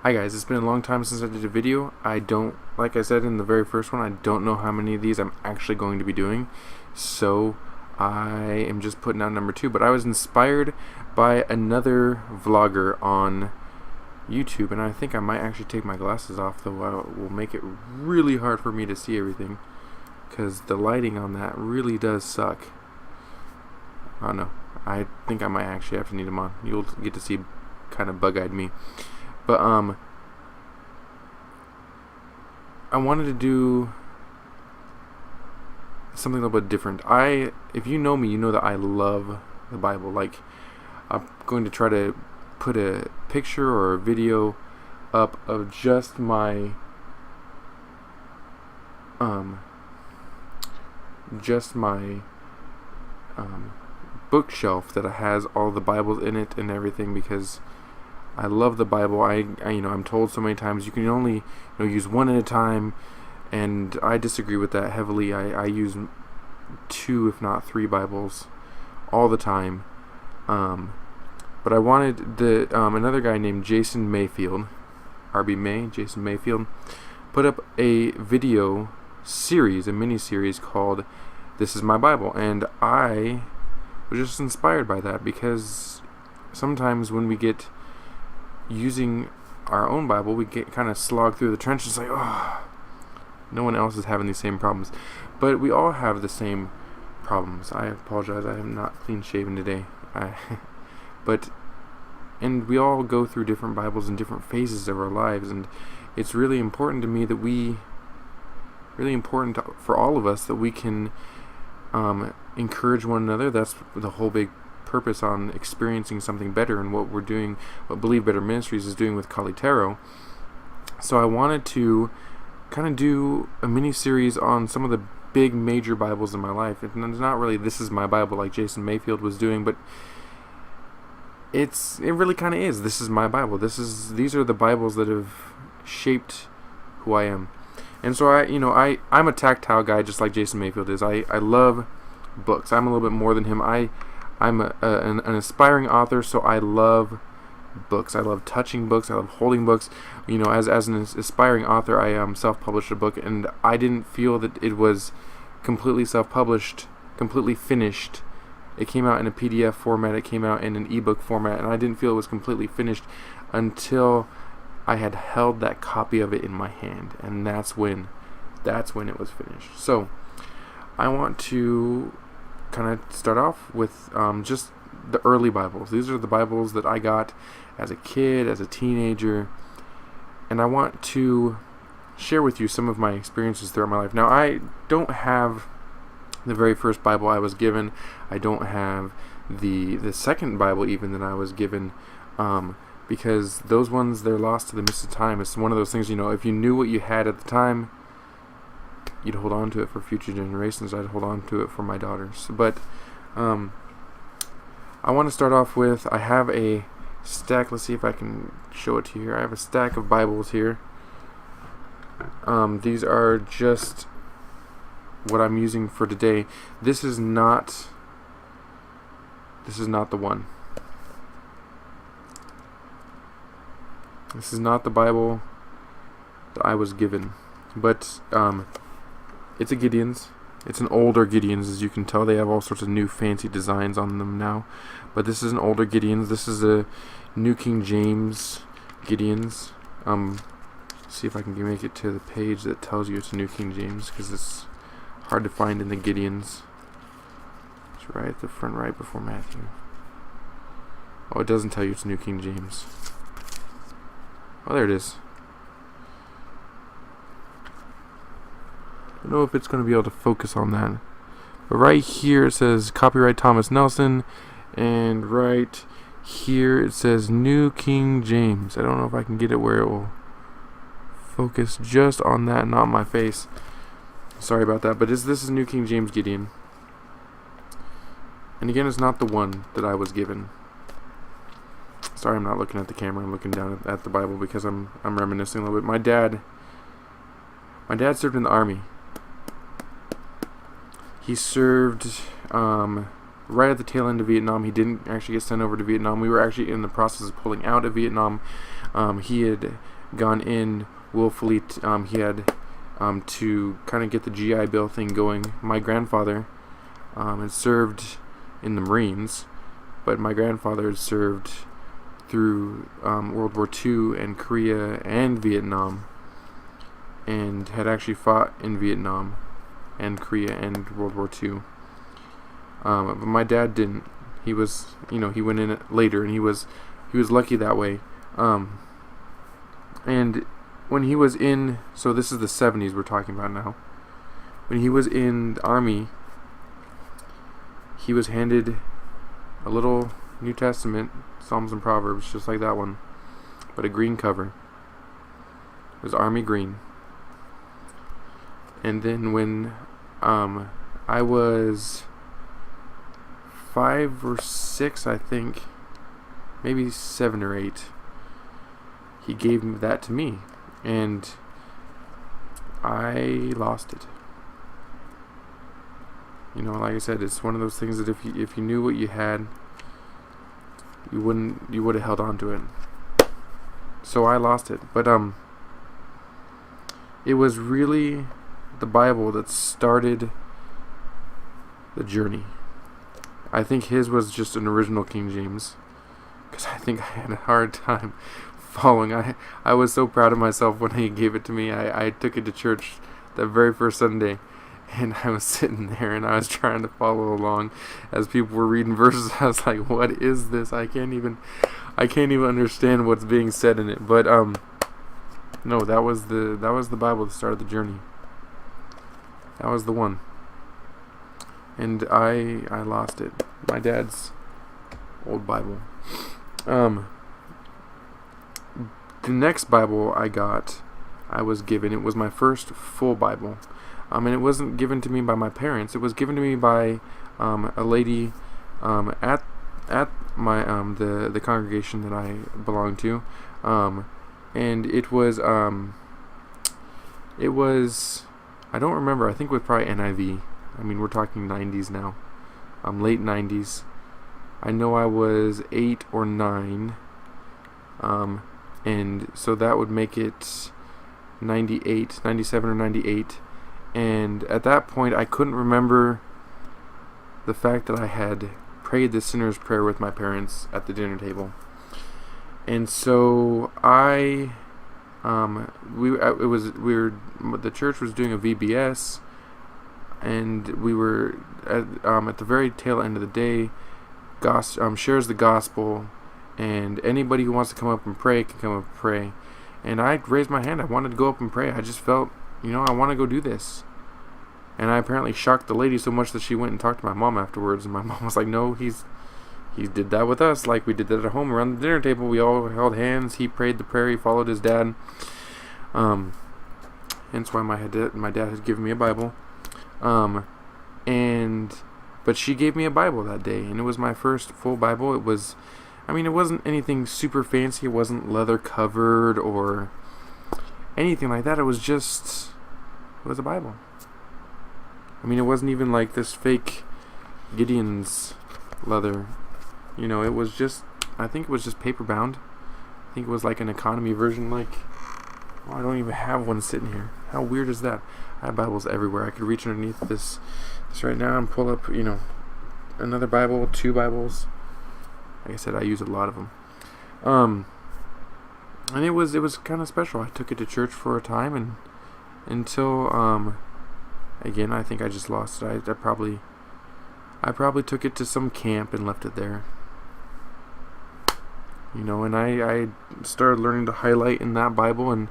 Hi guys, it's been a long time since I did a video. Like I said in the very first one, I don't know how many of these I'm actually going to be doing. So I am just putting out number 2. But I was inspired by another vlogger on YouTube, and I think I might actually take my glasses off, though I will make it really hard for me to see everything, because the lighting on that really does suck. I don't know. I think I might actually have to need them on. You'll get to see kind of bug-eyed me. But I wanted to do something a little bit different. If you know me, you know that I love the Bible. Like, I'm going to try to put a picture or a video up of just my bookshelf that has all the Bibles in it and everything, because I love the Bible. I'm told so many times you can only use one at a time, and I disagree with that heavily. I use 2, if not 3 Bibles all the time. But I wanted another guy named Jason Mayfield, Jason Mayfield, put up a video series, a miniseries called "This Is My Bible," and I was just inspired by that, because sometimes when we get using our own Bible, we get kind of slogged through the trenches like, oh, no one else is having these same problems. But we all have the same problems. I apologize, I am not clean shaven today. And we all go through different Bibles in different phases of our lives, and it's really important to me that for all of us that we can encourage one another. That's the whole big purpose on experiencing something better, and what we're doing, what Believe Better Ministries is doing with Tarot. So I wanted to kind of do a mini series on some of the big major Bibles in my life. It's not really "This Is My Bible" like Jason Mayfield was doing, but it really kind of is. This is my Bible. These are the Bibles that have shaped who I am. And so I'm a tactile guy, just like Jason Mayfield is. I love books. I'm a little bit more than him. I'm an aspiring author, so I love books. I love touching books. I love holding books. As an aspiring author, I self-published a book, and I didn't feel that it was completely self-published, completely finished. It came out in a PDF format. It came out in an ebook format, and I didn't feel it was completely finished until I had held that copy of it in my hand, and that's when it was finished. So I want to kind of start off with just the early Bibles. These are the Bibles that I got as a kid, as a teenager, and I want to share with you some of my experiences throughout my life. Now, I don't have the very first Bible I was given. I don't have the second Bible even that I was given, because those ones, they're lost to the mist of time. It's one of those things, if you knew what you had at the time, you'd hold on to it for future generations. I'd hold on to it for my daughters. But I want to start off with, I have a stack. Let's see if I can show it to you here. I have a stack of Bibles here. These are just what I'm using for today. This is not the one. This is not the Bible that I was given. But it's a Gideon's. It's an older Gideon's, as you can tell. They have all sorts of new fancy designs on them now. But this is an older Gideon's. This is a New King James Gideon's. See if I can make it to the page that tells you it's a New King James, because it's hard to find in the Gideon's. It's right at the front, right before Matthew. Oh, it doesn't tell you it's New King James. Oh, there it is. I don't know if it's going to be able to focus on that. But right here it says copyright Thomas Nelson, and right here it says New King James. I don't know if I can get it where it will focus just on that, not my face. Sorry about that, but this is New King James Gideon. And again, it's not the one that I was given. Sorry, I'm not looking at the camera. I'm looking down at the Bible, because I'm reminiscing a little bit. My dad served in the army. He served right at the tail end of Vietnam. He didn't actually get sent over to Vietnam. We were actually in the process of pulling out of Vietnam. He had gone in willfully. He had to kind of get the GI Bill thing going. My grandfather had served in the Marines, but my grandfather had served through World War II and Korea and Vietnam, and had actually fought in Vietnam and Korea and World War II. But my dad didn't. He was, he went in later, and he was lucky that way. And when he was in, so this is the 70s we're talking about now. When he was in the Army, he was handed a little New Testament, Psalms and Proverbs, just like that one, but a green cover. It was Army green. And then when I was 5 or 6, I think, maybe 7 or 8, he gave that to me, and I lost it. Like I said, it's one of those things that if you knew what you had, you would have held on to it. So I lost it. But it was really the Bible that started the journey. I think his was just an original King James, because I think I had a hard time following. I was so proud of myself when he gave it to me. I took it to church the very first Sunday, and I was sitting there and I was trying to follow along as people were reading verses. I was like, what is this? I can't even understand what's being said in it. But no, that was the Bible that started the journey. That was the one. And I lost it. My dad's old Bible. The next Bible I was given, it was my first full Bible. And it wasn't given to me by my parents. It was given to me by a lady at my the congregation that I belonged to. And it was I don't remember. I think it was probably NIV. I mean, we're talking 90s now. Late 90s. I know I was 8 or 9. And so that would make it 98, 97 or 98. And at that point, I couldn't remember the fact that I had prayed the sinner's prayer with my parents at the dinner table. And so the church was doing a VBS, and we were at the very tail end of the day, shares the gospel, and anybody who wants to come up and pray can come up and pray. And I raised my hand. I wanted to go up and pray. I just felt, I want to go do this. And I apparently shocked the lady so much that she went and talked to my mom afterwards. And my mom was like, no, he did that with us. Like we did that at home around the dinner table. We all held hands. He prayed the prayer. He followed his dad. Hence why my dad had given me a Bible. But she gave me a Bible that day. And it was my first full Bible. It wasn't anything super fancy. It wasn't leather covered or anything like that. It was a Bible. It wasn't even like this fake Gideon's leather. It was just, I think it was just paper bound. I think it was like an economy version. I don't even have one sitting here. How weird is that? I have Bibles everywhere. I could reach underneath this right now and pull up, another Bible, 2 Bibles. Like I said, I use a lot of them. And it was kind of special. I took it to church for a time, and until again, I think I just lost it. I probably took it to some camp and left it there. And I started learning to highlight in that Bible, and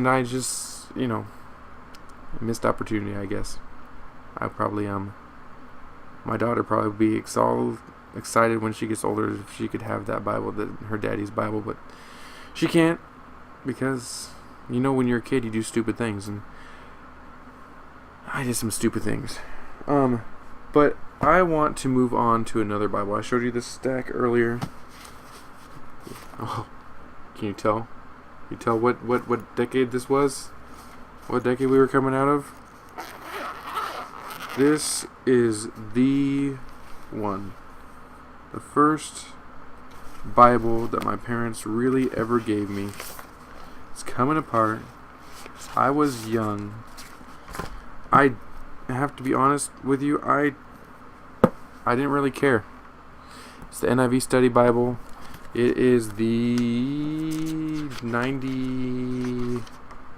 I just, missed opportunity, I guess. I probably my daughter probably be excited when she gets older if she could have that Bible, her daddy's Bible, but she can't, because when you're a kid you do stupid things, and I did some stupid things. But I want to move on to another Bible. I showed you this stack earlier. Oh, can you tell? You tell what decade this was? What decade we were coming out of? This is the one. The first Bible that my parents really ever gave me. It's coming apart. I was young. I have to be honest with you, I didn't really care. It's the NIV Study Bible. It is the 90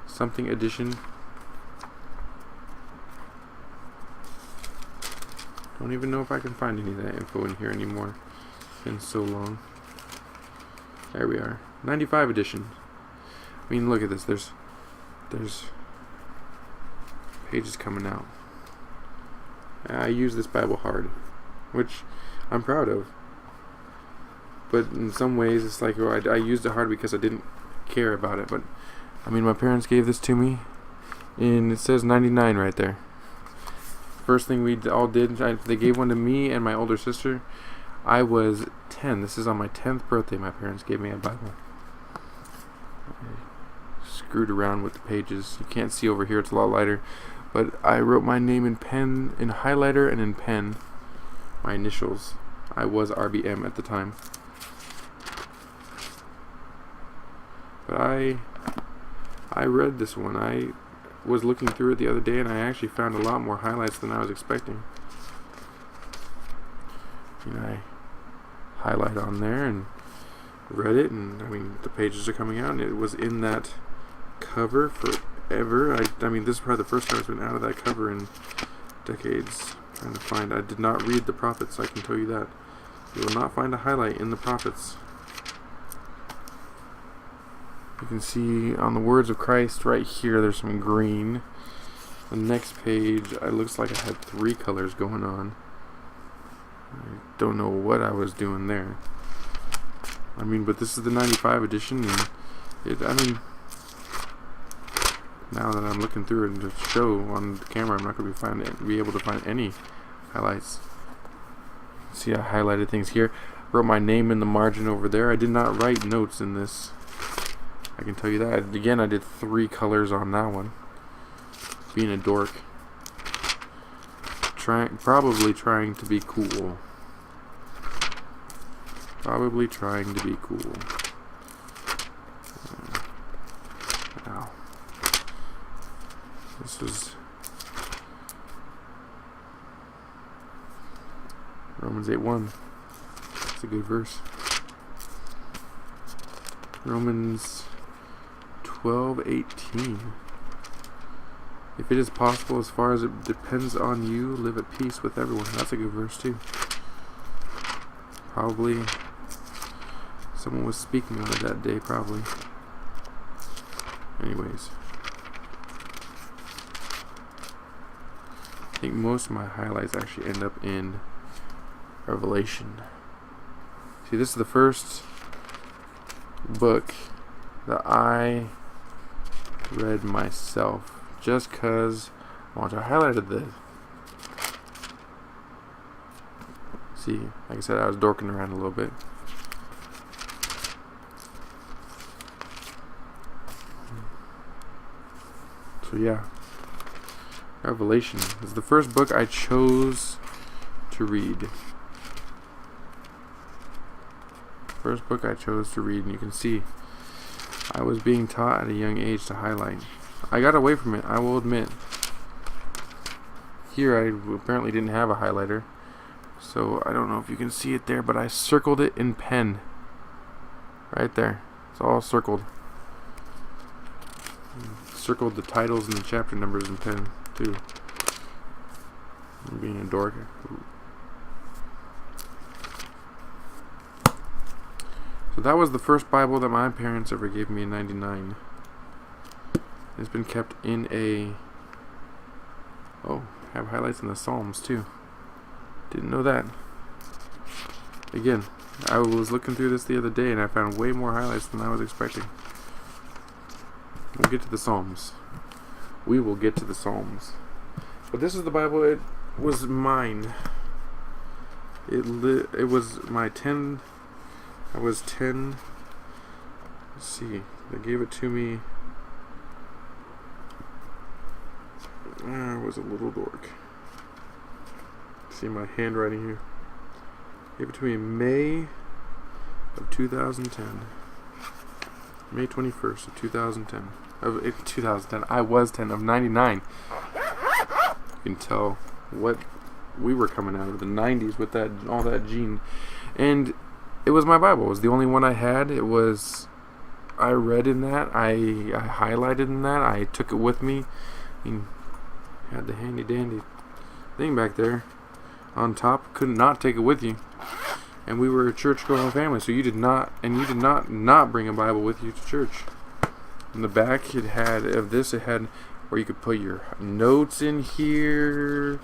something edition. Don't even know if I can find any of that info in here anymore. It's been so long. There we are. 95 edition. I mean, look at this. There's pages coming out. I use this Bible hard, which I'm proud of. But in some ways, it's like, oh, I used it hard because I didn't care about it. But, I mean, my parents gave this to me, and it says 99 right there. First thing we all did, they gave one to me and my older sister. I was 10. This is on my 10th birthday. My parents gave me a Bible. I screwed around with the pages. You can't see over here. It's a lot lighter. But I wrote my name in pen, in highlighter, and in pen. My initials. I was RBM at the time. But I read this one. I was looking through it the other day, and I actually found a lot more highlights than I was expecting. And I highlight on there and read it, and I mean the pages are coming out, and it was in that cover forever. I mean, this is probably the first time it's been out of that cover in decades. I'm trying to find. I did not read the prophets, I can tell you that. You will not find a highlight in the prophets. You can see on the words of Christ right here, there's some green. The next page, it looks like I had 3 colors going on. I don't know what I was doing there. I mean, but this is the 95 edition, and I mean, now that I'm looking through it and to show on the camera, I'm not going to be able to find any highlights. See, I highlighted things here. Wrote my name in the margin over there. I did not write notes in this. I can tell you that. Again, I did 3 colors on that one. Being a dork. Probably trying to be cool. Probably trying to be cool. Wow. This was Romans 8:1. That's a good verse. Romans 12:18. If it is possible, as far as it depends on you, live at peace with everyone. That's a good verse too. Probably someone was speaking on it that day, probably. Anyways, I think most of my highlights actually end up in Revelation. See, this is the first book that I read myself, just because I highlighted this. See, like I said, I was dorking around a little bit. So yeah, Revelation is the first book I chose to read. First book I chose to read, and you can see I was being taught at a young age to highlight. I got away from it, I will admit. Here I apparently didn't have a highlighter, so I don't know if you can see it there, but I circled it in pen. Right there. It's all circled. Circled the titles and the chapter numbers in pen too. I'm being a dork. So that was the first Bible that my parents ever gave me in '99. It's been kept in a... Oh, I have highlights in the Psalms too. Didn't know that. Again, I was looking through this the other day and I found way more highlights than I was expecting. We'll get to the Psalms. We will get to the Psalms. But this is the Bible. It was mine. It was my 10... I was 10. Let's see. They gave it to me. I was a little dork. See my handwriting here. Gave it to me in May of 2010. May 21st of 2010. Of 2010. I was 10 of 99. You can tell what we were coming out of the 90s with that, all that gene. And it was my Bible. It was the only one I had. I read in that. I highlighted in that. I took it with me. I mean, had the handy dandy thing back there on top. Could not take it with you. And we were a church-going family, so you did not bring a Bible with you to church. In the back, it had where you could put your notes in here. You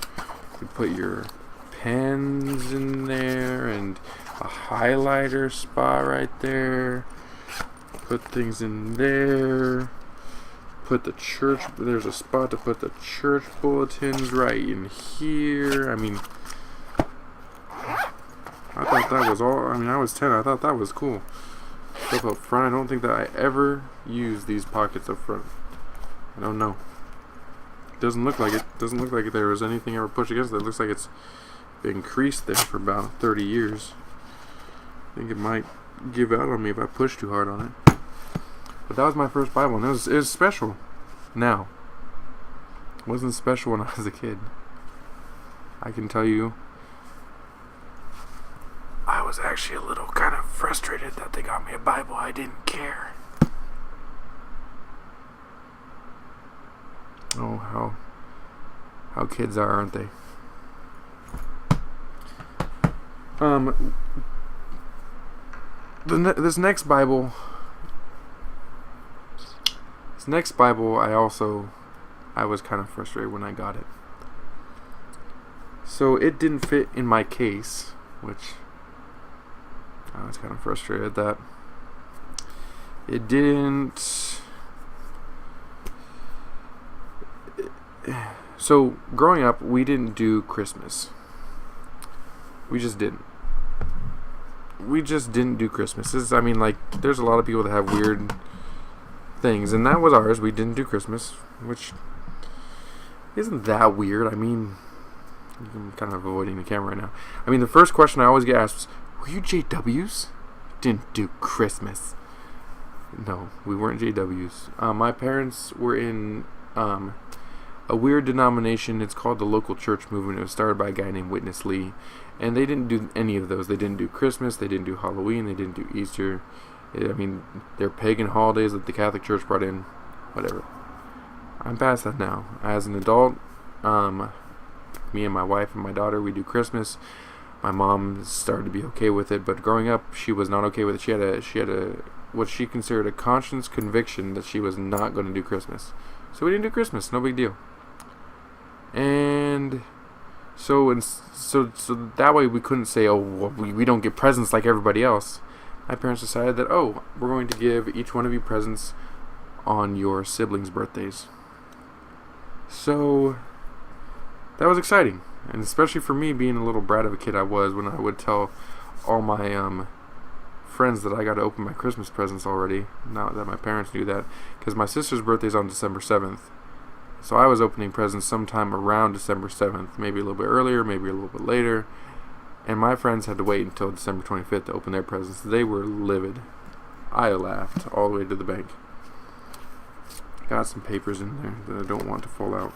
could put your pens in there, and a highlighter spot right there. Put things in there. There's a spot to put the church bulletins right in here. I mean, I thought that was all. I mean, I was 10. I thought that was cool. Stuff up front. I don't think that I ever used these pockets up front. I don't know. Doesn't look like it. Doesn't look like there was anything ever pushed against it. It looks like it's been creased there for about 30 years. I think it might give out on me if I push too hard on it. But that was my first Bible, and it was special. Now, it wasn't special when I was a kid. I can tell you, I was actually a little kind of frustrated that they got me a Bible. I didn't care. Oh, how kids are, aren't they? This next Bible, I was kind of frustrated when I got it. So it didn't fit in my case, which I was kind of frustrated at that. It didn't. So growing up, we didn't do Christmas. We just didn't. We just didn't do Christmas. There's a lot of people that have weird things, and that was ours. We didn't do Christmas, which isn't that weird. I mean, I'm kind of avoiding the camera right now. I mean, the first question I always get asked was, were you JWs? Didn't do Christmas. No, we weren't JWs. My parents were in a weird denomination. It's called the Local Church Movement. It was started by a guy named Witness Lee. And they didn't do any of those. They didn't do Christmas. They didn't do Halloween. They didn't do Easter. I mean, they're pagan holidays that the Catholic Church brought in. Whatever. I'm past that now. As an adult, me and my wife and my daughter, we do Christmas. My mom started to be okay with it, but growing up, she was not okay with it. She had a what she considered a conscience conviction that she was not going to do Christmas. So we didn't do Christmas. No big deal. And so that way we couldn't say, oh, well, we don't get presents like everybody else. My parents decided that, we're going to give each one of you presents on your siblings' birthdays. So that was exciting, and especially for me, being a little brat of a kid I was, when I would tell all my friends that I got to open my Christmas presents already. Not that my parents knew that, because my sister's birthday's on December 7th. So I was opening presents sometime around December 7th, maybe a little bit earlier, maybe a little bit later. And my friends had to wait until December 25th to open their presents. They were livid. I laughed all the way to the bank. Got some papers in there that I don't want to fall out.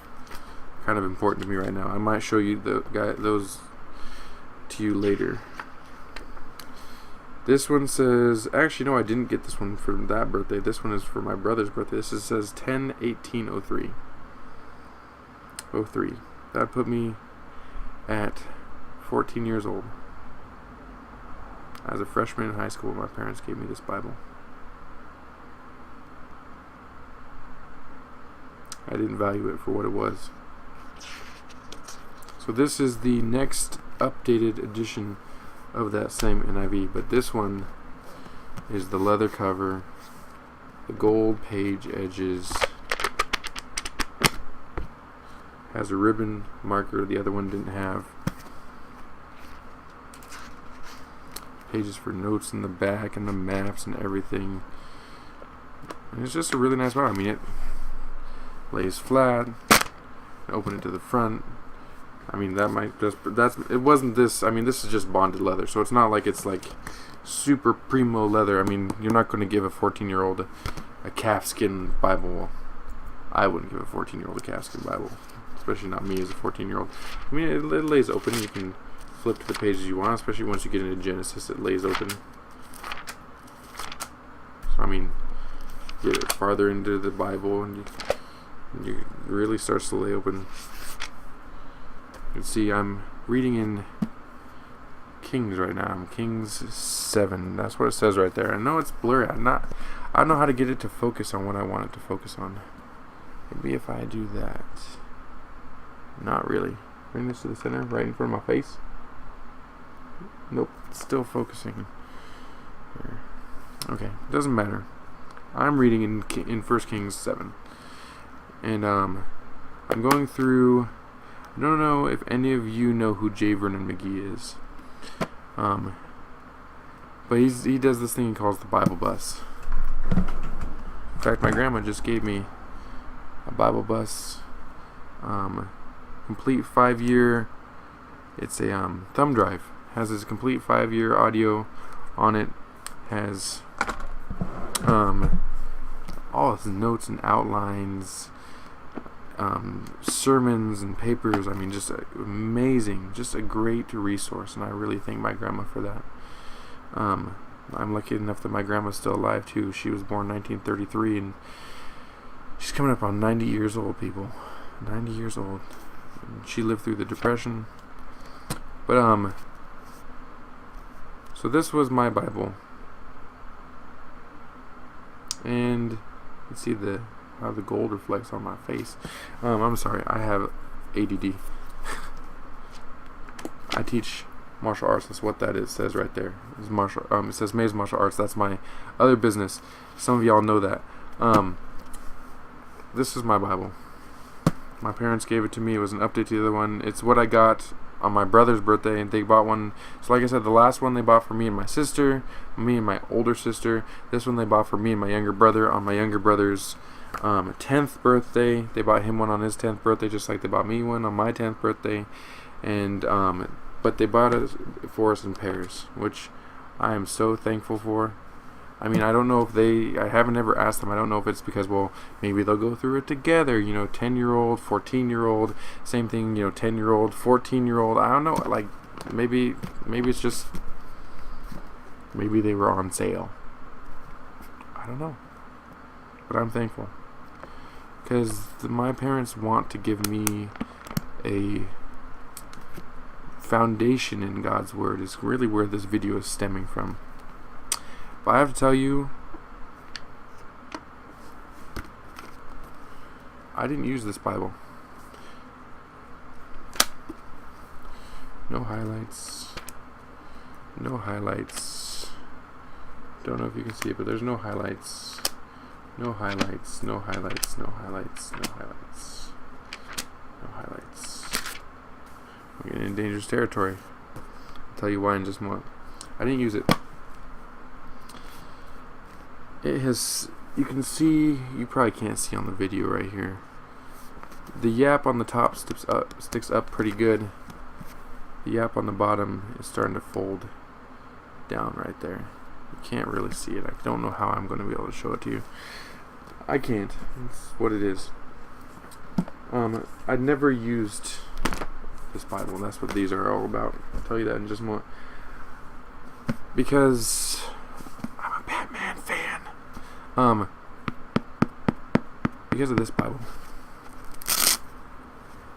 Kind of important to me right now. I might show you those to you later. This one says, actually no, I didn't get this one for that birthday. This one is for my brother's birthday. This says 10/18/03. 03. That put me at 14 years old. As a freshman in high school, my parents gave me this Bible. I didn't value it for what it was. So this is the next updated edition of that same NIV, but this one is the leather cover, the gold page edges, has a ribbon marker the other one didn't have, pages for notes in the back and the maps and everything. And it's just a really nice Bible. I mean, it lays flat, open it to the front, I mean, that might just, it wasn't this, I mean, this is just bonded leather, so it's not like it's like super primo leather. I mean, you're not going to give a 14-year-old a calfskin Bible. Well, I wouldn't give a 14-year-old a calfskin Bible, especially not me as a 14-year-old. I mean, it lays open. You can flip to the pages you want, especially once you get into Genesis, it lays open. So, I mean, get it farther into the Bible, and you really starts to lay open. You can see I'm reading in Kings right now. I'm Kings 7. That's what it says right there. I know it's blurry. I don't know how to get it to focus on what I want it to focus on. Maybe if I do that. Not really. Bring this to the center, right in front of my face. Nope, it's still focusing. Here. Okay, doesn't matter. I'm reading in 1 Kings 7. And I'm going through. I don't know if any of you know who J. Vernon McGee is. But he does this thing he calls the Bible Bus. In fact, my grandma just gave me a Bible Bus, complete 5-year. It's a thumb drive. Has this complete 5-year audio on it. Has all his notes and outlines, sermons and papers. I mean, just amazing, just a great resource, and I really thank my grandma for that. I'm lucky enough that my grandma's still alive too. She was born 1933, and she's coming up on 90 years old, people. 90 years old. And she lived through the Depression. But so this was my Bible, and you can see how the gold reflects on my face. I'm sorry, I have ADD. I teach martial arts. That's what that is. Says right there. It's martial. It says Maze Martial Arts. That's my other business. Some of y'all know that. This is my Bible. My parents gave it to me. It was an update to the other one. It's what I got on my brother's birthday, and they bought one. So like I said, the last one they bought for me and my sister, me and my older sister. This one they bought for me and my younger brother on my younger brother's 10th birthday. They bought him one on his 10th birthday, just like they bought me one on my 10th birthday. And but they bought it for us in pairs, which I am so thankful for. I mean, I don't know if I haven't ever asked them. I don't know if it's because, well, maybe they'll go through it together, 10-year-old, 14-year-old, same thing, 10-year-old, 14-year-old. I don't know, like, maybe it's just, maybe they were on sale. I don't know. But I'm thankful. Because my parents want to give me a foundation in God's Word is really where this video is stemming from. But I have to tell you, I didn't use this Bible. No highlights. No highlights. Don't know if you can see it, but there's no highlights. No highlights. No highlights. No highlights. No highlights. No highlights. We're getting in dangerous territory. I'll tell you why in just a moment. I didn't use it. It has, you can see, you probably can't see on the video right here. The yap on the top sticks up pretty good. The yap on the bottom is starting to fold down right there. You can't really see it. I don't know how I'm going to be able to show it to you. I can't. It's what it is. I'd never used this Bible, and that's what these are all about. I'll tell you that in just a moment. Because I'm a Batman fan. Because of this Bible.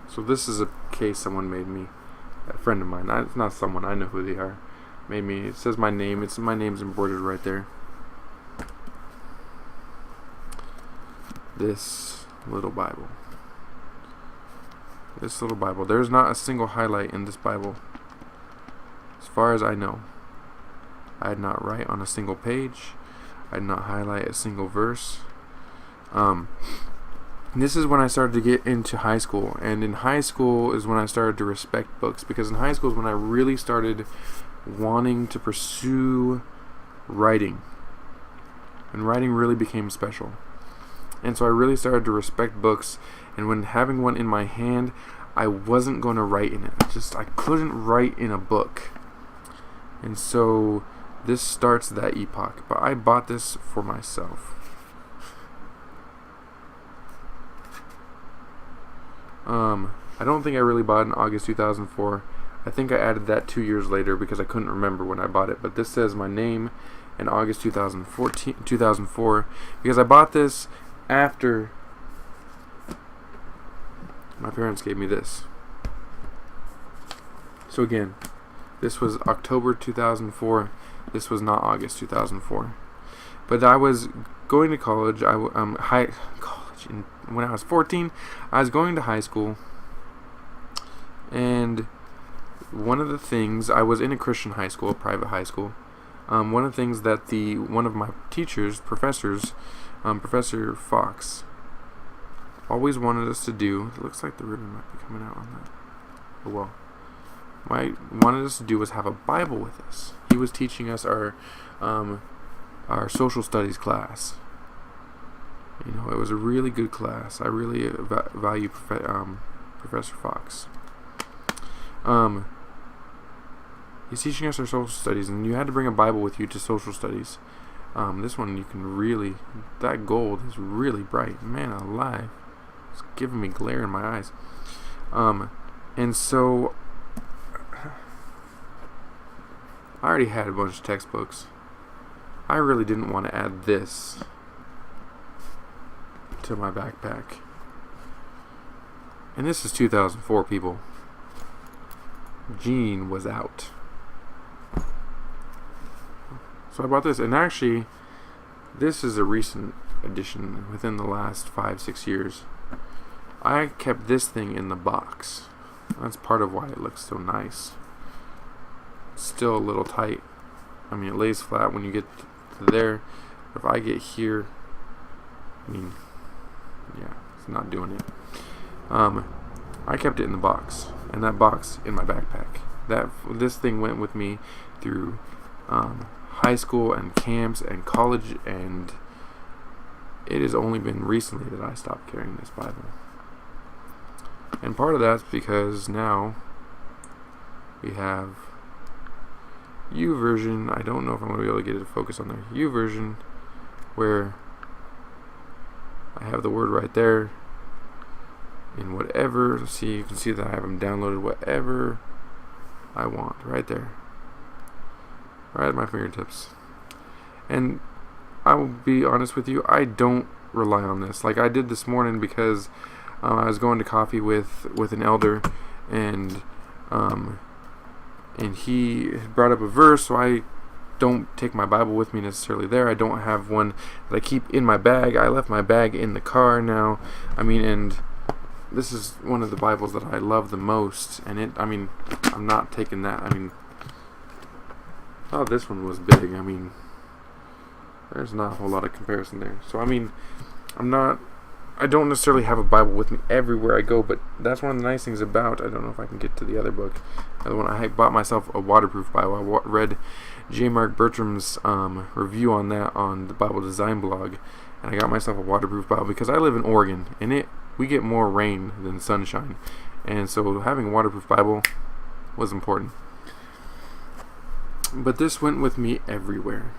So this is a case someone made me. A friend of mine. It's not someone, I know who they are. Made me. It says my name. My name's embroidered right there. This little Bible. This little Bible. There's not a single highlight in this Bible. As far as I know. I did not write on a single page. I did not highlight a single verse. This is when I started to get into high school. And in high school is when I started to respect books. Because in high school is when I really started wanting to pursue writing. And writing really became special. And so I really started to respect books. And when having one in my hand, I wasn't going to write in it. I couldn't write in a book. And so this starts that epoch. But I bought this for myself. I don't think I really bought it in August 2004. I think I added that 2 years later because I couldn't remember when I bought it. But this says my name in August 2004 because I bought this after my parents gave me this. So again, this was October 2004. This was not August 2004. But I was going to college. When I was 14, I was going to high school. And one of the things, I was in a Christian high school, a private high school. One of the things that one of my professors, Professor Fox, always wanted us to do. It looks like the ribbon might be coming out on that. Oh well. Wanted us to do was have a Bible with us. He was teaching us our social studies class. You know, it was a really good class. I really value Professor Fox. He's teaching us our social studies, and you had to bring a Bible with you to social studies. This one you can really, that gold is really bright. Man alive. It's giving me glare in my eyes. And so I already had a bunch of textbooks. I really didn't want to add this to my backpack. And this is 2004, people. Gene was out. So I bought this, and actually, this is a recent addition within the last 5-6 years. I kept this thing in the box. That's part of why it looks so nice. It's still a little tight. I mean, it lays flat when you get to there. If I get here, yeah, it's not doing it. I kept it in the box, and that box in my backpack. This thing went with me through high school and camps and college, and it has only been recently that I stopped carrying this Bible. And part of that's because now we have YouVersion. I don't know if I'm going to be able to get it to focus on there. YouVersion, where I have the word right there in whatever. See, you can see that I have them downloaded whatever I want right there, right at my fingertips. And I will be honest with you, I don't rely on this like I did this morning, because I was going to coffee with an elder, and he brought up a verse, so I don't take my Bible with me necessarily there. I don't have one that I keep in my bag. I left my bag in the car now. And this is one of the Bibles that I love the most, and I'm not taking that. Oh, this one was big. There's not a whole lot of comparison there. So, I don't necessarily have a Bible with me everywhere I go, but that's one of the nice things about, I don't know if I can get to the other book. The one I bought myself a waterproof Bible. I read J. Mark Bertram's review on that on the Bible Design blog, and I got myself a waterproof Bible because I live in Oregon, and we get more rain than sunshine, and so having a waterproof Bible was important. But this went with me everywhere.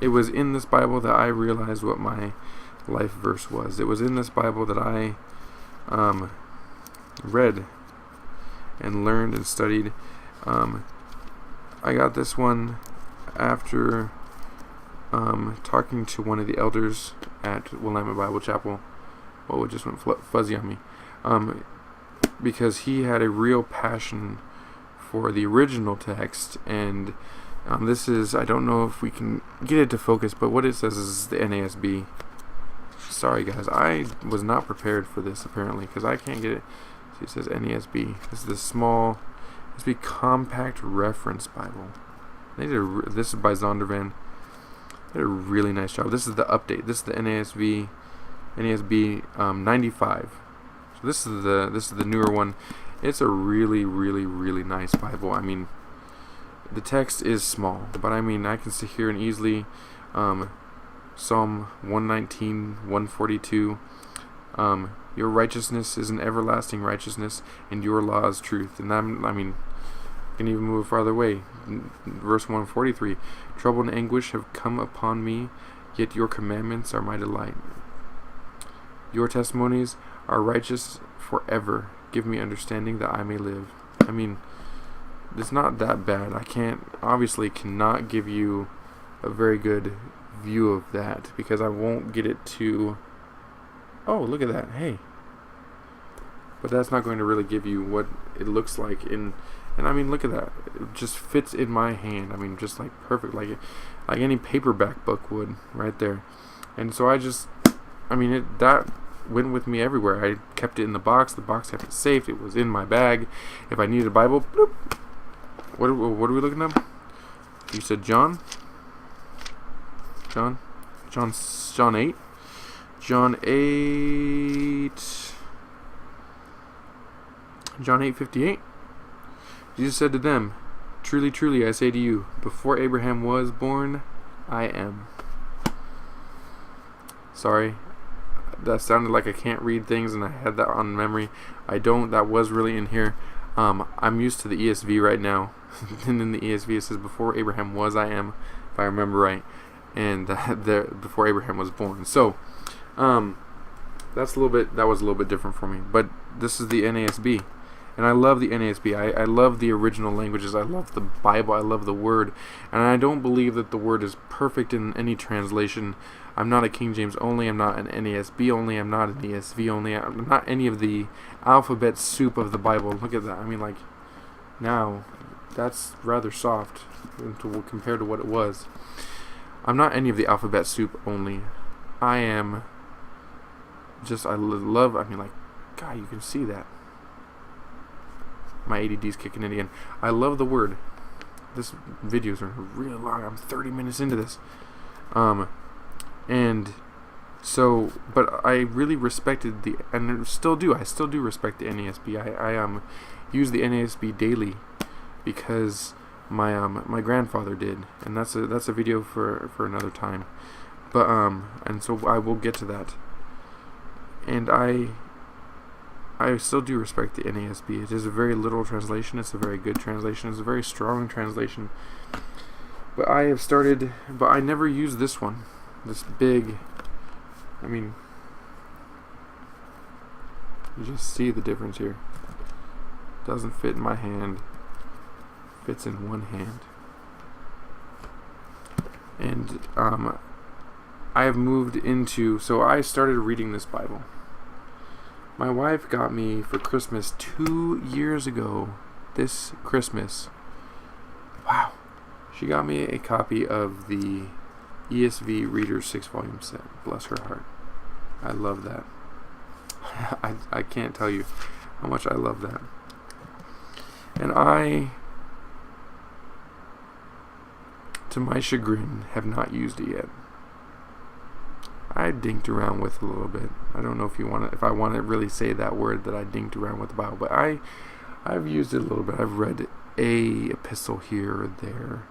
It was in this Bible that I realized what my life verse was. It was in this Bible that I read and learned and studied. I got this one after talking to one of the elders at Willamette Bible Chapel. Oh, it just went fuzzy on me. Because he had a real passion for the original text, and this is, I don't know if we can get it to focus, but what it says is the NASB. Sorry guys, I was not prepared for this apparently, because I can't get it. See, it says NASB. This is the small NASB Compact Reference Bible. This is by Zondervan. They did a really nice job. This is the update. This is the NASB 95. So this is the newer one. It's a really, really, really nice Bible. The text is small, but I can sit here and easily Psalm 119, 142, Your righteousness is an everlasting righteousness, and your law is truth. And I can even move farther away. Verse 143, trouble and anguish have come upon me, yet your commandments are my delight. Your testimonies are righteous forever. Give me understanding that I may live. It's not that bad. I cannot give you a very good view of that, because I won't get it to, oh, look at that, hey. But that's not going to really give you what it looks like look at that. It just fits in my hand. Just like perfect, like any paperback book would, right there. And so that went with me everywhere. I kept it in the box. The box kept it safe. It was in my bag. If I needed a Bible, bloop. What are we looking at? You said John 8. John 8:58. Jesus said to them, truly, truly, I say to you, before Abraham was born, I am. Sorry, that sounded like I can't read things and I had that on memory. I don't. That was really in here. I'm used to the ESV right now. And in the ESV it says, before Abraham was, I am, if I remember right. And before Abraham was born. So, that was a little bit different for me. But this is the NASB. And I love the NASB. I love the original languages. I love the Bible. I love the Word. And I don't believe that the Word is perfect in any translation. I'm not a King James only. I'm not an NASB only. I'm not an ESV only. I'm not any of the alphabet soup of the Bible. Look at that. Now, that's rather soft compared to what it was. I'm not any of the alphabet soup only. I am just, God, you can see that. My ADD's kicking in again. I love the Word. This videos are really long. I'm 30 minutes into this. And so, but I really respected and I still do respect the NASB. I use the NASB daily because my grandfather did, and that's a video for another time. But and so I will get to that. And I still do respect the NASB. It is a very literal translation. It's a very good translation. It's a very strong translation. But I never use this one. This big, you just see the difference here. Doesn't fit in my hand. Fits in one hand. And I have moved into, so I started reading this Bible. My wife got me for Christmas 2 years ago, this Christmas. Wow. She got me a copy of the ESV Reader's 6-volume set. Bless her heart. I love that. I can't tell you how much I love that. And I, to my chagrin, have not used it yet. I dinked around with a little bit. I don't know if I want to really say that word, that I dinked around with the Bible, but I've used it a little bit. I've read a epistle here or there,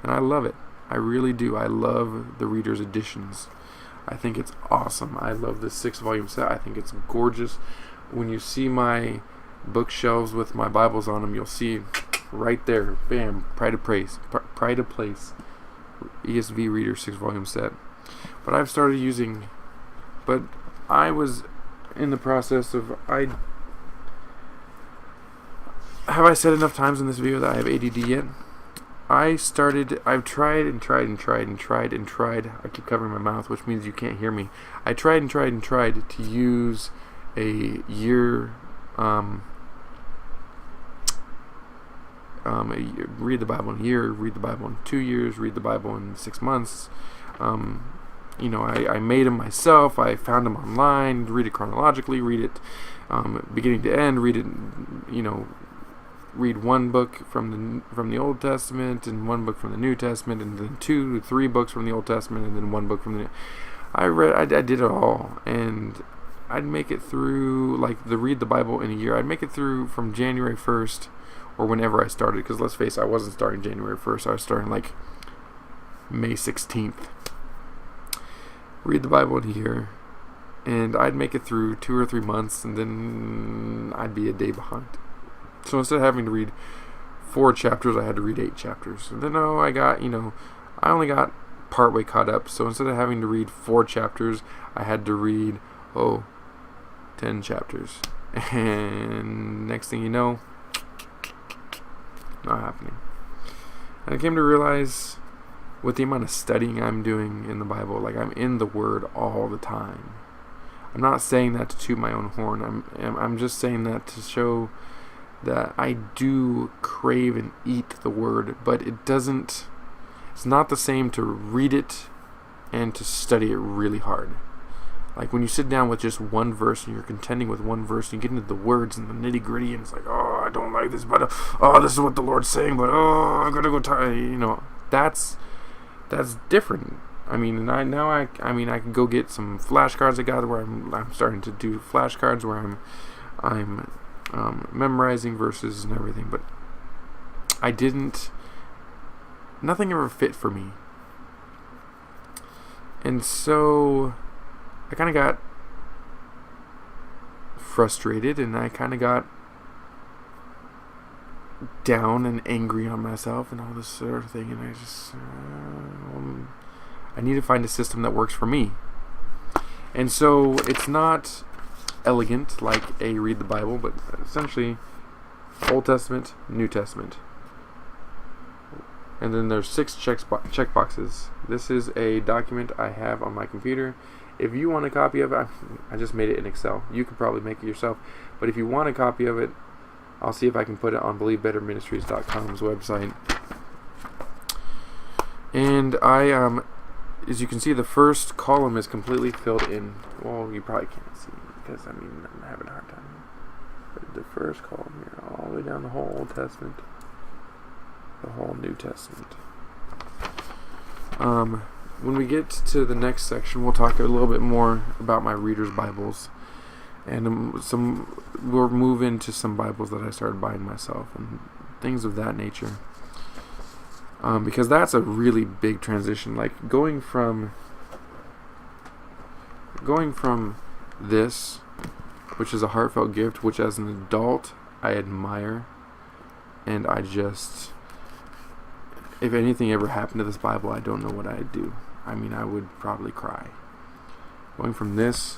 and I love it. I really do. I love the Reader's editions. I think it's awesome. I love the 6-volume set. I think it's gorgeous. When you see my bookshelves with my Bibles on them, you'll see right there, bam, Pride of Place, ESV Reader 6-volume set. But I've started using, but I was in the process of, have I said enough times in this video that I have ADD yet? I've tried and tried. I keep covering my mouth, which means you can't hear me. I tried to use a year, read the Bible in a year, read the Bible in 2 years, read the Bible in 6 months. I made them myself. I found them online, read it chronologically, read it beginning to end, read it, read one book from the Old Testament and one book from the New Testament, and then 2 to 3 books from the Old Testament, and then one book from the I did it all, and I'd make it through, read the Bible in a year. I'd make it through from January 1st, or whenever I started, because let's face it, I wasn't starting January 1st. I was starting May 16th. Read the Bible in a year, And I'd make it through 2 or 3 months, and then I'd be a day behind. So instead of having to read 4 chapters, I had to read 8 chapters. And then I only got partway caught up. So instead of having to read 4 chapters, I had to read 10 chapters. And next thing you know, not happening. And I came to realize, with the amount of studying I'm doing in the Bible, like, I'm in the Word all the time. I'm not saying that to toot my own horn. I'm just saying that to show that I do crave and eat the Word, but it's not the same to read it and to study it really hard. Like, when you sit down with just one verse and you're contending with one verse, and you get into the words and the nitty gritty, and it's like, oh, I don't like this, but this is what the Lord's saying, but I'm gonna go that's different. I mean, and I can go get some flashcards I got where I'm starting to do flashcards where I'm memorizing verses and everything, but nothing ever fit for me. And so I kind of got frustrated, and I kind of got down and angry on myself and all this sort of thing, and I just I need to find a system that works for me. And so it's not elegant like read the Bible, but essentially Old Testament, New Testament. And then there's 6 check boxes. This is a document I have on my computer. If you want a copy of it, I just made it in Excel. You could probably make it yourself. But if you want a copy of it, I'll see if I can put it on BelieveBetterMinistries.com's website. And as you can see, the first column is completely filled in. Well, you probably can't see because, I'm having a hard time. But the first column here, all the way down the whole Old Testament, the whole New Testament. When we get to the next section, we'll talk a little bit more about my readers' Bibles. And we'll move into some Bibles that I started buying myself and things of that nature. Because that's a really big transition. Like, going from this, which is a heartfelt gift, which as an adult I admire, and if anything ever happened to this Bible, I don't know what I'd do. I would probably cry. Going from this,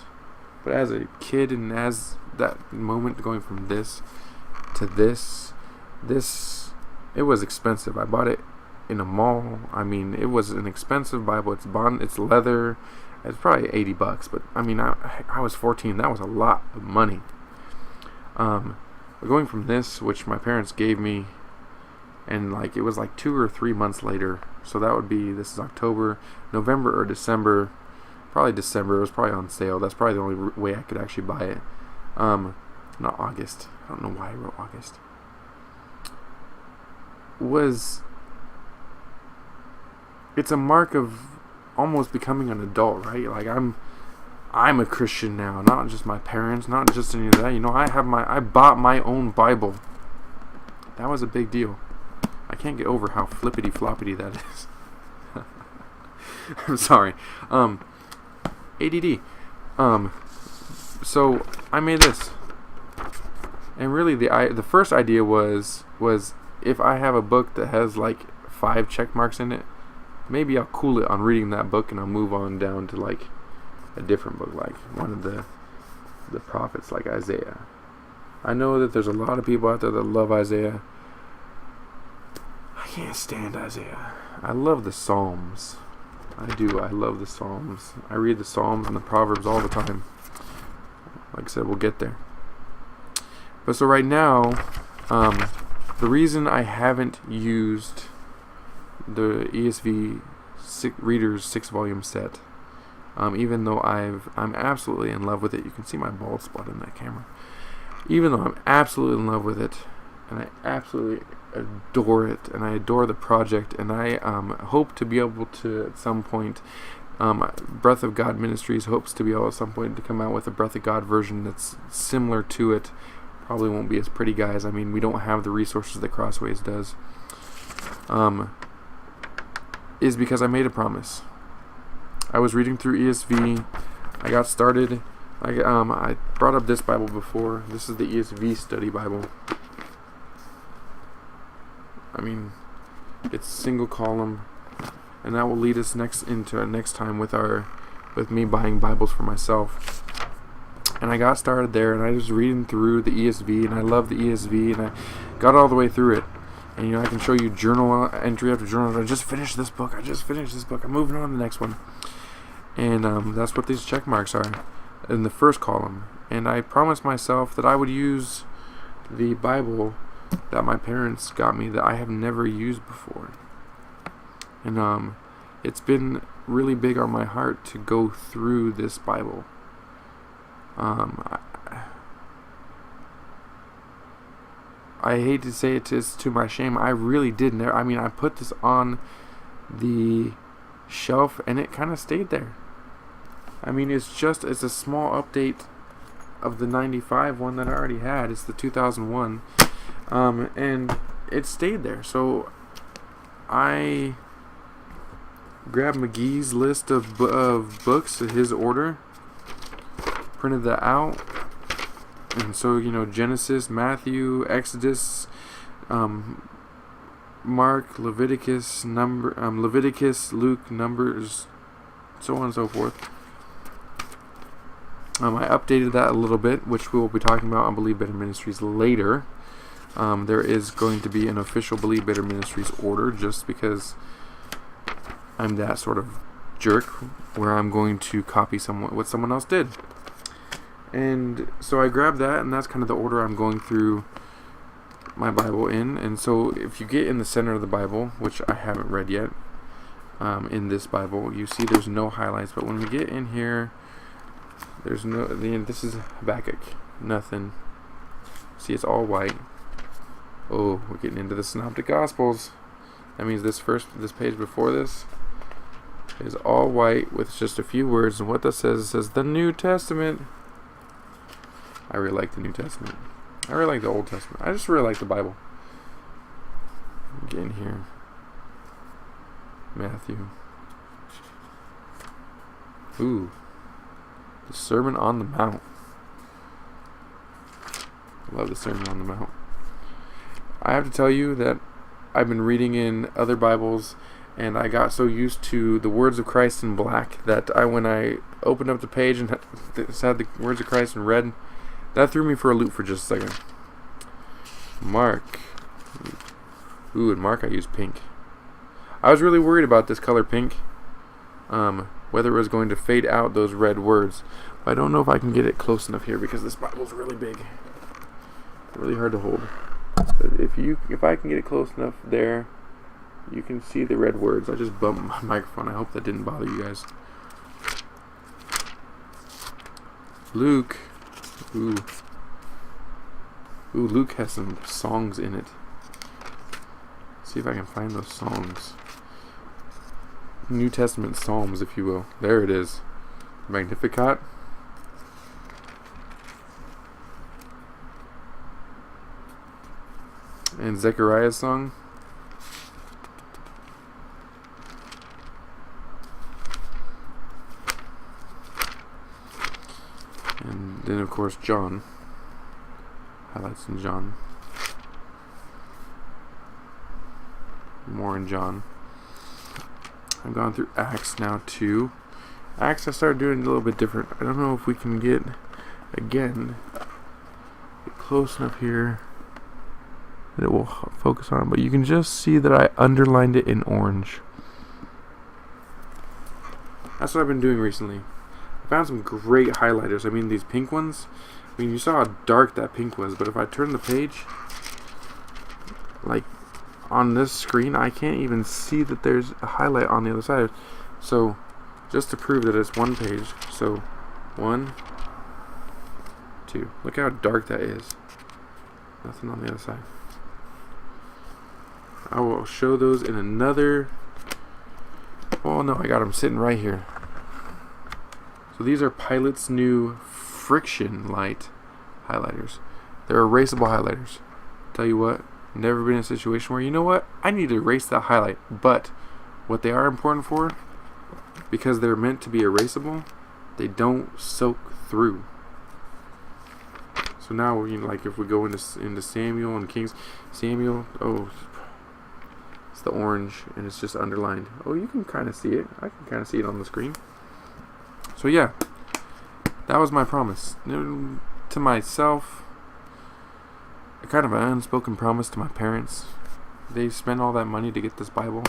but as a kid and as that moment going from this to this, it was expensive. I bought it in a mall. It was an expensive Bible. It's leather. It's probably $80, but I was 14. That was a lot of money. But going from this, which my parents gave me, and it was 2 or 3 months later. So that would be, this is October, November or December. Probably December. It was probably on sale. That's probably the only way I could actually buy it. Not August. I don't know why I wrote August. It's a mark of almost becoming an adult, right? I'm a Christian now, not just my parents, not just any of that. I bought my own Bible. That was a big deal. I can't get over how flippity floppity that is. I'm sorry. ADD. So I made this, and really the first idea was if I have a book that has 5 check marks in it, maybe I'll cool it on reading that book, and I'll move on down to a different book, like one of the prophets, like Isaiah. I know that there's a lot of people out there that love Isaiah. I can't stand Isaiah. I love the Psalms. I do. I love the Psalms. I read the Psalms and the Proverbs all the time. Like I said, we'll get there. But so right now, the reason I haven't used the ESV Reader's 6-volume set, even though I'm absolutely in love with it. You can see my bald spot in that camera. Even though I'm absolutely in love with it, and I absolutely adore it, and I adore the project, and I hope to be able to at some point, Breath of God Ministries hopes to be able at some point to come out with a Breath of God version that's similar to it. Probably won't be as pretty, guys. We don't have the resources that Crossways does. Is because I made a promise. I was reading through ESV. I got started I brought up this Bible before. This is the ESV Study Bible. I mean, it's single column, and that will lead us into next time with me buying Bibles for myself. And I got started there, and I was reading through the ESV, and I love the ESV, and I got all the way through it. And I can show you journal entry after journal. I just finished this book. I'm moving on to the next one. And that's what these check marks are in the first column. And I promised myself that I would use the Bible that my parents got me that I have never used before. And it's been really big on my heart to go through this Bible. I hate to say it to my shame. I really did. I put this on the shelf and it kind of stayed there. It's a small update of the 95 one that I already had. It's the 2001. And it stayed there. So I grabbed McGee's list of books, his order, printed that out. And so, Genesis, Matthew, Exodus, Mark, Leviticus, Luke, Numbers, so on and so forth. I updated that a little bit, which we will be talking about on Believe Better Ministries later. There is going to be an official Believe Better Ministries order, just because I'm that sort of jerk, where I'm going to copy what someone else did. And so I grabbed that, and that's kind of the order I'm going through my Bible in. And so if you get in the center of the Bible, which I haven't read yet, in this Bible, you see there's no highlights. But when we get in here, there's this is Habakkuk, nothing. See, it's all white. Oh, we're getting into the Synoptic Gospels. That means this page before this is all white with just a few words. And what that says, it says the New Testament. I really like the New Testament. I really like the Old Testament. I just really like the Bible. Get in here. Matthew. Ooh. The Sermon on the Mount. I love the Sermon on the Mount. I have to tell you that I've been reading in other Bibles, and I got so used to the words of Christ in black that when I opened up the page and had the words of Christ in red, that threw me for a loop for just a second. Mark. Ooh, in Mark I used pink. I was really worried about this color pink, whether it was going to fade out those red words. But I don't know if I can get it close enough here because this Bible's really big. Really hard to hold. But if I can get it close enough there, you can see the red words. I just bumped my microphone. I hope that didn't bother you guys. Luke. Ooh, Luke has some songs in it. Let's see if I can find those songs. New Testament Psalms, if you will. There it is. Magnificat. And Zechariah's song. And then, of course, John. Highlights in John. More in John. I've gone through Acts now, too. Acts I started doing a little bit different. I don't know if we can get close enough here that it will focus on. But you can just see that I underlined it in orange. That's what I've been doing recently. I found some great highlighters. These pink ones. You saw how dark that pink was, but if I turn the page, like on this screen, I can't even see that there's a highlight on the other side. So, just to prove that it's one page, so 1, 2. Look how dark that is. Nothing on the other side. I will show those in another. Oh no, I got them sitting right here. So these are Pilot's new friction light highlighters. They're erasable highlighters. Tell you what, never been in a situation where, you know what, I need to erase that highlight. But what they are important for, because they're meant to be erasable, They don't soak through. So now, like if we go into Samuel and Kings, Samuel, it's the orange and it's just underlined. Oh, you can kind of see it. I can kind of see it on the screen. So yeah, that was my promise to myself. A kind of an unspoken promise to my parents. They spent all that money to get this Bible,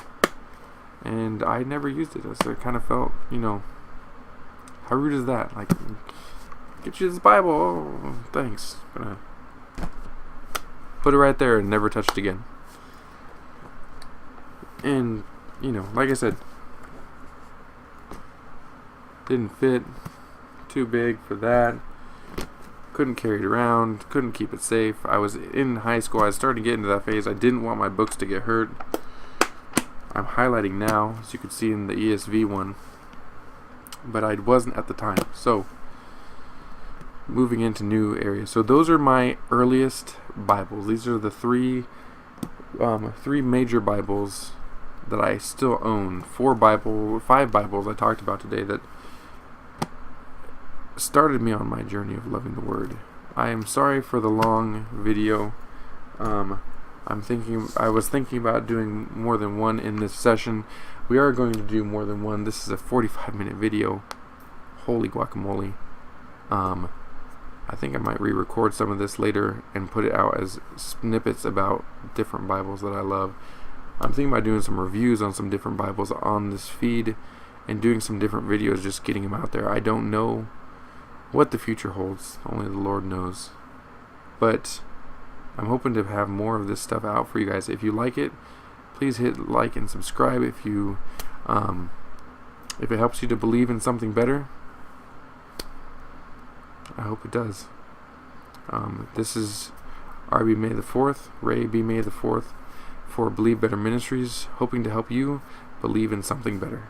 and I never used it. So I kind of felt, how rude is that? Like, get you this Bible. Oh, thanks. Gonna put it right there and never touch it again. And, like I said, didn't fit. Too big for that. Couldn't carry it around. Couldn't keep it safe. I was in high school. I was starting to get into that phase. I didn't want my books to get hurt. I'm highlighting now, as you can see in the ESV one. But I wasn't at the time. So, moving into new areas. So those are my earliest Bibles. These are the three major Bibles that I still own. 5 Bibles I talked about today that started me on my journey of loving the Word. I am sorry for the long video. I was thinking about doing more than one in this session. We are going to do more than one. This is a 45-minute video. Holy guacamole. I think I might re-record some of this later and put it out as snippets about different Bibles that I love. I'm thinking about doing some reviews on some different Bibles on this feed and doing some different videos, just getting them out there. I don't know what the future holds. Only the Lord knows. But I'm hoping to have more of this stuff out for you guys. If you like it, please hit like and subscribe. If it helps you to believe in something better, I hope it does. This is R.B. May the 4th, Ray B. May the 4th, for Believe Better Ministries, hoping to help you believe in something better.